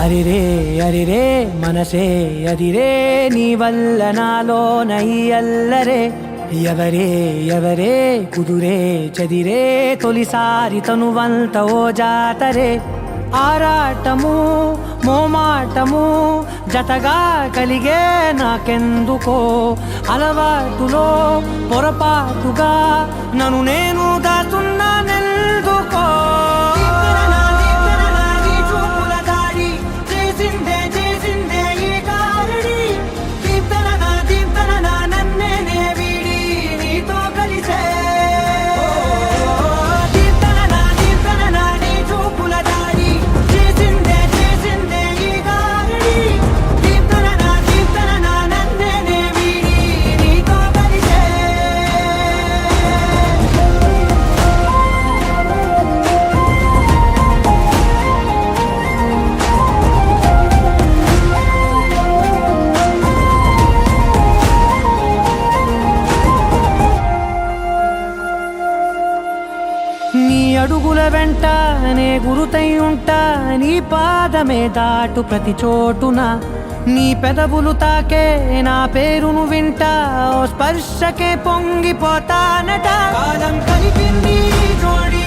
అరిరే అరిరే మనసే అరిరే నీ వల్ల నాలో నై అల్లరే ఎవరే ఎవరే కుదురే చదిరే తొలిసారి తనువంత ఓ జాతరే ఆరాటము మోమాటము జతగా కలిగే నాకెందుకో అలవాటులో పొరపాటుగా నన్ను నేను దాచున్నానెందుకో నీ అడుగుల వెంట నే గురుతై ఉంటా నీ పాదమే దాటు ప్రతి చోటున నీ పెదవులు తాకే నా పేరును వింటా ఓ స్పర్శకే పొంగిపోతానట కాలం కలిపింది జోడి